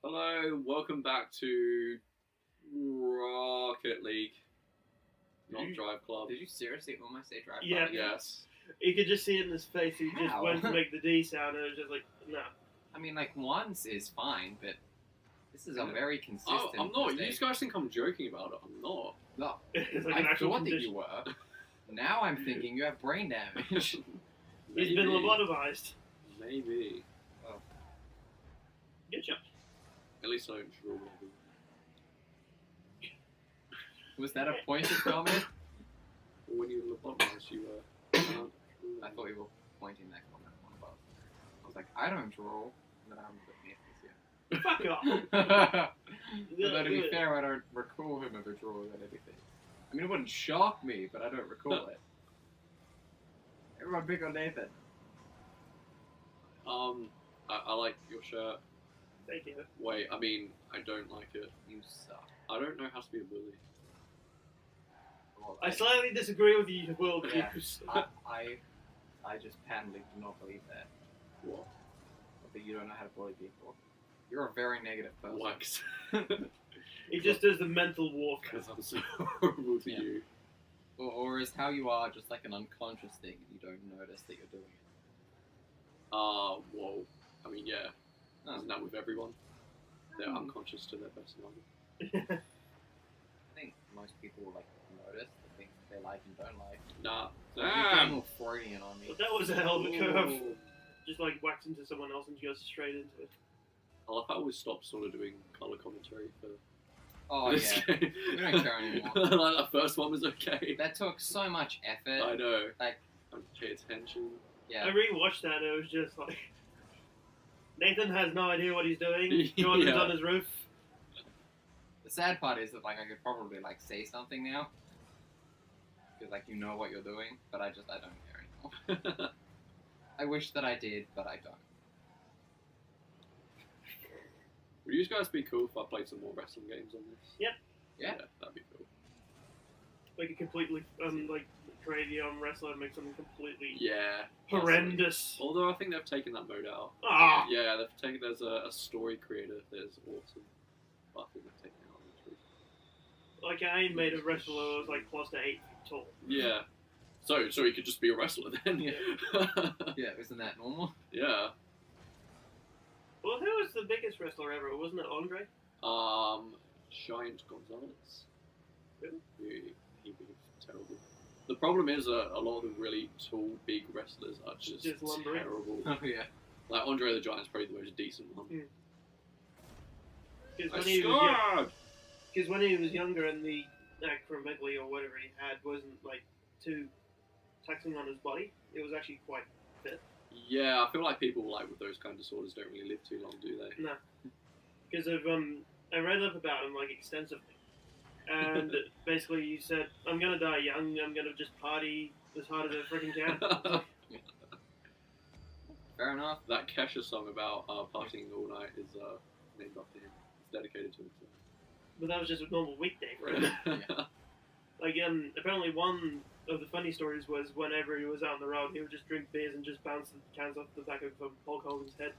Hello, welcome back to Rocket League, not Drive Club. Did you seriously almost say drive? Yeah. Club again? Yes. You could just see it in his face. He just How? went to make the D sound, and it was just like, no. I mean, like once is fine, but this is a Yeah. very consistent. Oh, I'm not. mistake. You guys think I'm joking about it. I'm not. No, It's like an I actual thought that condition. you were. Now I'm thinking you have brain damage. He's been lobotomized. Maybe. Good job. At least I don't draw. Was that a pointed comment? When you lobotomized, you were. I thought you were pointing that comment one above. I was like, I don't draw, and then I'm looking Fuck off. at this here. Although to be fair, I don't recall him ever drawing at anything. I mean, it wouldn't shock me, but I don't recall it. Everyone big on Nathan. I like your shirt. Thank you. Wait, I mean, I don't like it. You suck. I don't know how to be a bully. Well, I slightly disagree with you, Will. Yeah. Hughes. I just patently do not believe that. What? That you don't know how to bully people. You're a very negative person. Wax. He just does the mental warfare. Because I'm so horrible to Yeah. you. Or is how you are just like an unconscious thing and you don't notice that you're doing it? Whoa. I mean, yeah. Oh. Isn't that with everyone? They're unconscious to their personality. I think most people like notice the things they like and don't like. Nah. So you're getting all Freudian on me. But that was a hell of a curve. Ooh. Just like wax into someone else and goes straight into it. I love how we stopped sort of doing colour commentary for Oh this yeah, game. we don't care anymore. Like, the first one was okay. That took so much effort. I know. Like- I pay attention. Yeah. I rewatched that and it was just like... Nathan has no idea what he's doing. Jordan's Yeah. on his roof. The sad part is that like I could probably like say something now, because like you know what you're doing, but I don't care anymore. I wish that I did, but I don't. Would you guys be cool if I played some more wrestling games on this? Yep. Yeah. That'd be cool. Like a completely, like, create your own wrestler and make something completely Yeah. horrendous. Although I think they've taken that mode out. Ah! Yeah, they've taken. There's a story creator. There's awesome. But I think they've taken it out. Like, I made a wrestler who was, like, close to 8 feet tall. Yeah. So he could just be a wrestler then. Yeah. Yeah, isn't that normal? Yeah. Well, who was the biggest wrestler ever? Wasn't it Andre? Giant Gonzalez. Really? He was terrible. The problem is a lot of the really tall, big wrestlers are just lumbering. terrible. Oh yeah. Like Andre the Giant's probably the most decent one. Because I when, he scored! when he was younger and the acromegaly or whatever he had wasn't, like, too taxing on his body, it was actually quite fit. Yeah, I feel like people like with those kind of disorders don't really live too long, do they? No. Because I read up about him, like, extensively. And basically he said, I'm gonna die young, I'm gonna just party as hard as I freaking can. Fair enough. That Kesha song about partying all night is named after him. It's dedicated to him. But that was just a normal weekday for him. Yeah. Like, apparently one of the funny stories was whenever he was out on the road, he would just drink beers and just bounce the cans off the back of Hulk Hogan's head.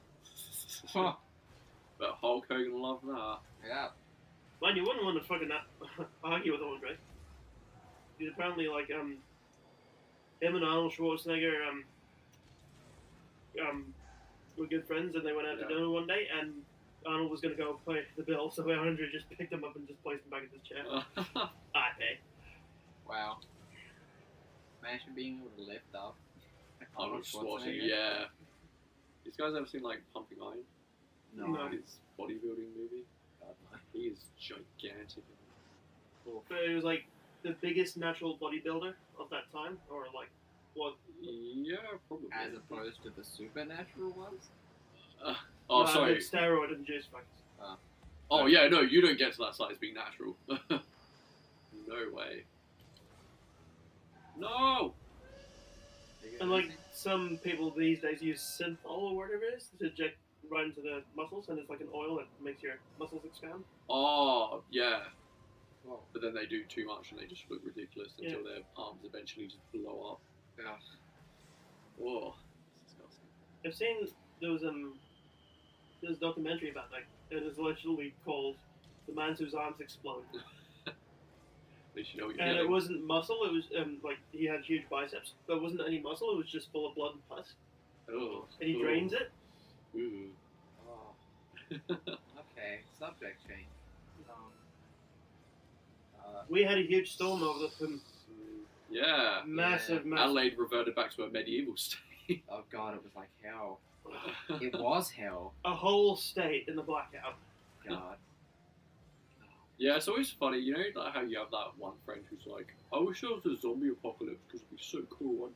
Huh. But Hulk Hogan loved that. Yeah. Man, you wouldn't want to fucking argue with Andre. Because apparently, like, him and Arnold Schwarzenegger, were good friends, and they went out to Yeah. dinner one day, and Arnold was going to go pay the bill, so Andre just picked him up and just placed him back in his chair. I pay. Wow. Imagine being able to lift up. Arnold Schwarzenegger. Yeah. These guys ever seen like Pumping Iron? No. His bodybuilding movie. God, no. He is gigantic. But he was, like, the biggest natural bodybuilder of that time, or, like, what? Yeah, probably. As opposed to the supernatural ones. Oh, No, sorry. with steroid and juice facts. Oh, yeah, no, you don't get to that size being natural. No way. No! And, like, some people these days use synthol or whatever it is to inject right into the muscles, and it's like an oil that makes your muscles expand. Oh, yeah. Whoa. But then they do too much and they just look ridiculous until their arms eventually just blow up. Yeah. Whoa. It's disgusting. I've seen those There's a documentary about that, and it's literally called "The Man Whose Arms Explode." At least you know what you're And getting. it wasn't muscle. It was like he had huge biceps. There wasn't any muscle. It was just full of blood and pus. Oh. And he drains it. Ooh. Oh, okay. Subject change. We had a huge storm over the Yeah. massive. Adelaide reverted back to a medieval state. Oh god, it was like hell. It was hell. A whole state in the blackout. God. Yeah, it's always funny, you know, like how you have that one friend who's like, I wish there was a zombie apocalypse because it'd be so cool. And,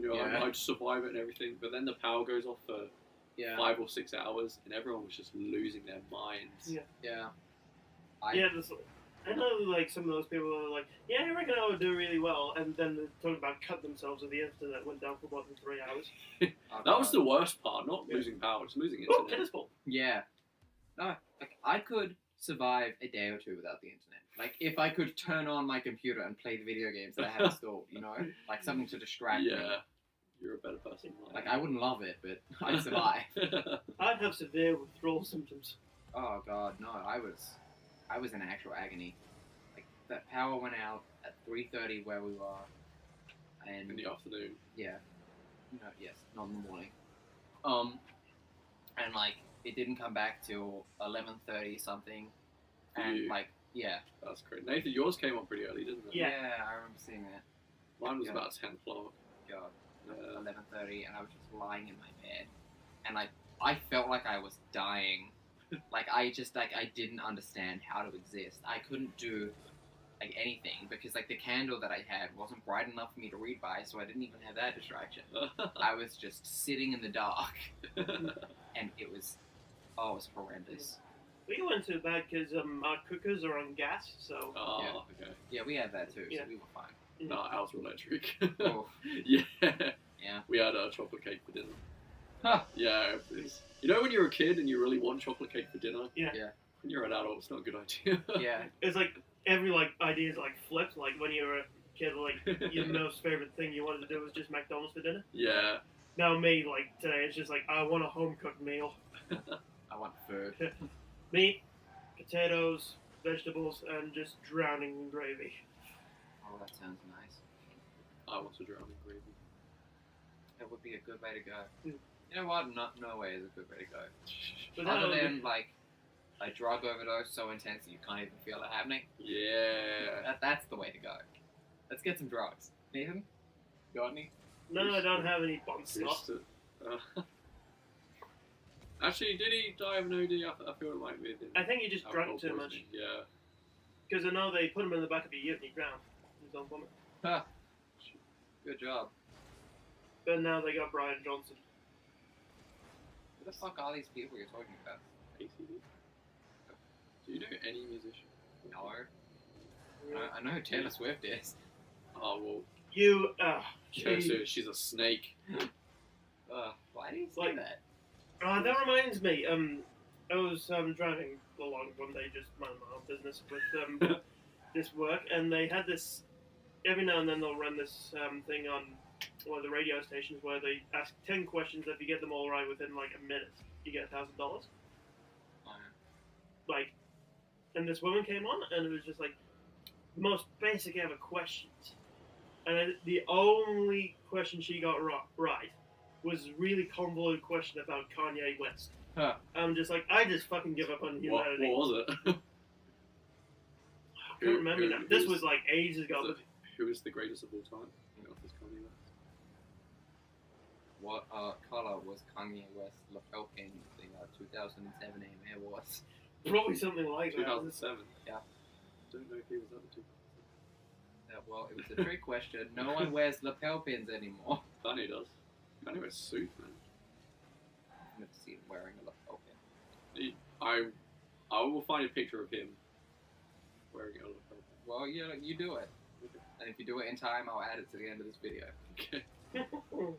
you know, Yeah. I'd survive it and everything. But then the power goes off for Yeah. 5 or 6 hours, and everyone was just losing their minds. Yeah. Yeah. Yeah, I know like some of those people are like, yeah, I reckon I would do really well, and then they're talking about cut themselves, and the internet went down for more than 3 hours. Oh, That was God. the worst part, not Yeah. losing power, it's losing Oh, internet. tennis ball. Yeah. No, like I could survive a day or two without the internet. Like if I could turn on my computer and play the video games that I have installed, you know, like something to distract me. Yeah, you're a better person. Like I wouldn't love it, but I'd survive. I'd have severe withdrawal symptoms. Oh god, no, I was in actual agony. Like that power went out at 3:30 where we were, and In the afternoon. yeah, no, yes, not in the morning. And like it didn't come back till 11:30 something, and You. like yeah, That's great. Nathan, yours came on pretty early, didn't it? Yeah. I remember seeing that. Mine was Yeah. about 10 o'clock. God, Yeah. 11:30, and I was just lying in my bed, and like I felt like I was dying. Like I didn't understand how to exist. I couldn't do like anything because like the candle that I had wasn't bright enough for me to read by, so I didn't even have that distraction. I was just sitting in the dark, and it was horrendous. We went to bed because our cookers are on gas, so Oh, okay. Yeah, we had that too, Yeah. so we were fine. No, ours were electric. Oh, Yeah. yeah. We had a chocolate cake for dinner. Huh. Yeah. You know when you're a kid and you really want chocolate cake for dinner? Yeah. Yeah. When you're an adult, it's not a good idea. Yeah. it's like every like idea is like flipped. Like when you were a kid, like your most favorite thing you wanted to do was just McDonald's for dinner. Yeah. Now me, like today, it's just like I want a home cooked meal: I want food. meat, potatoes, vegetables, and just drowning in gravy. Oh, that sounds nice. I want to drown in gravy. That would be a good way to go. Mm. You know what? No way is a good way to go. But Other that than like a drug overdose so intense that you can't even feel it happening. Yeah. That's the way to go. Let's get some drugs. Nathan, got any? no, I don't have any bomb stuff. Actually, did he die of an OD? I feel it might be. I think you just alcohol drank too much. poisoning. Yeah. Because I know they put him in the back of a ute and he drowned. His own vomit. Huh. Good job. But now they got Brian Johnson. Who the fuck are these people you're talking about? ACD. Do you know any musician? No. I know who Taylor Swift is. Oh well. You, Yeah, gee. so she's a snake. Why do you say Like- that? That reminds me. I was driving along one day, just minding my own business with this work, and they had this. Every now and then they'll run this thing on one of the radio stations where they ask 10 questions. If you get them all right within like a minute, you get $1,000. Like, and this woman came on, and it was just like the most basic ever questions, and the only question she got right was a really convoluted question about Kanye West. Huh. I'm just like, I just fucking give up on What humanity. was it? I can't remember now. This was like ages ago. Was it who is the greatest of all time? You know, if it's Kanye West. What color was Kanye West's lapel pin in the 2007 AMA Awards? Probably something like that. 2007. Yeah. Don't know if he was up to. Well, it was a trick question. No one wears lapel pins anymore. Kanye does. Kanye wears suit, man. I've never seen him wearing a lapel pin. I will find a picture of him wearing a lapel Well, you do it. And if you do it in time, I'll add it to the end of this video. pin. Okay.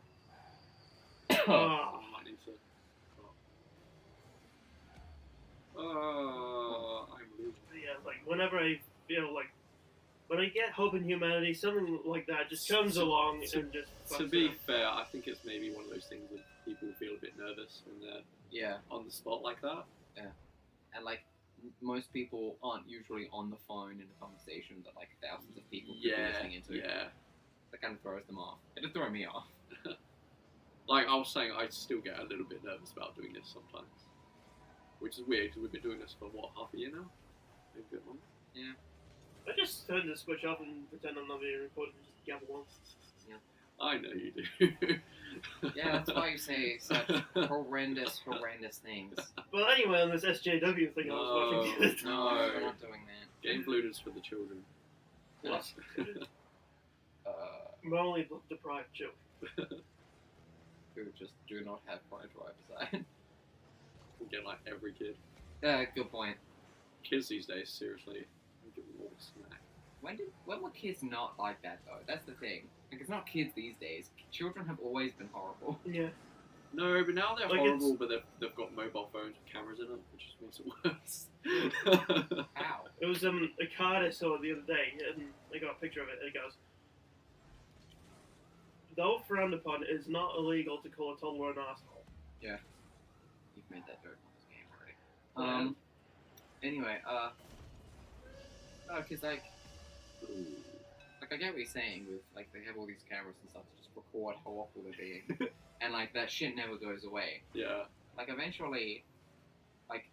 Ah, I might need to. I'm losing. yeah, like whenever I feel like When I get hope in humanity, something like that just comes along and just. To fucks be it up. fair, I think it's maybe one of those things that people feel a bit nervous when they're Yeah, on the spot like that. and like most people aren't usually on the phone in a conversation that like thousands of people could be Yeah, listening into. yeah. That kind of throws them off. It just throw me off. Like I was saying, I still get a little bit nervous about doing this sometimes, which is weird because we've been doing this for what, half a year now? Maybe a bit longer. I just turn the switch off and pretend I'm not being recorded and just gabble on. I know you do. Yeah, that's why you say such horrendous things. Well, anyway, on this SJW thing I was watching the other time. No, No. we're not doing that. Game Looters for the children. What? Uh, Morally deprived children. who just do not have parental oversight. Again, like every kid. Good point. Kids these days, seriously, give them all a snack. When were kids not like that though? That's the thing. Like it's not kids these days. Children have always been horrible. Yeah. No, but now they're Like, horrible, but they've got mobile phones with cameras in them, which just makes it worse. How? It was a card I saw the other day, and I got a picture of it, and it goes, though frowned upon, it is not illegal to call a toddler an asshole. You've made that joke on this game already. Anyway, because like I get what you're saying with like they have all these cameras and stuff to just record how awful they're being, and like that shit never goes away. Yeah. Like eventually, like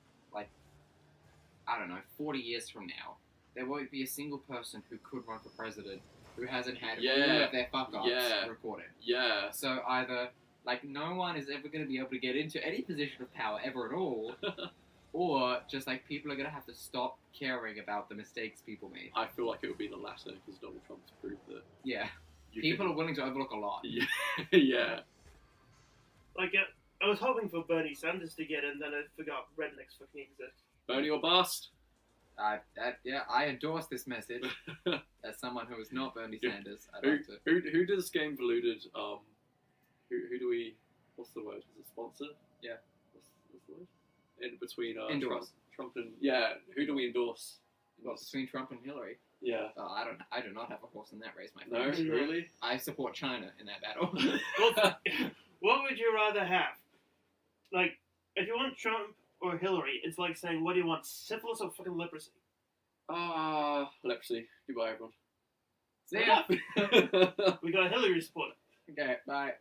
I don't know, 40 years from now, there won't be a single person who could run for president who hasn't had all Yeah. of their fuck ups Yeah. recorded. Yeah. So either like no one is ever going to be able to get into any position of power ever at all, or just like people are going to have to stop caring about the mistakes people made. I feel like it would be the latter because Donald Trump's proved that Yeah, you people can... are willing to overlook a lot. Yeah. Yeah. Like, I was hoping for Bernie Sanders to get in, then I forgot rednecks fucking exist. Bernie or bust? I endorse this message as someone who is not Bernie Yeah. Sanders. I'd like to. Who does Game Deluded? Who do we? What's the word? Is it sponsor? Yeah. What's the word? In between Endorse. Trump and who do we endorse? Well, between Trump and Hillary. Yeah. I do not have a horse in that race, my No, friend. really? I support China in that battle. What would you rather have? Like, if you want Trump or Hillary, it's like saying, what do you want, syphilis or fucking leprosy? Leprosy. Goodbye, everyone. See ya. We got a Hillary supporter. Okay, bye.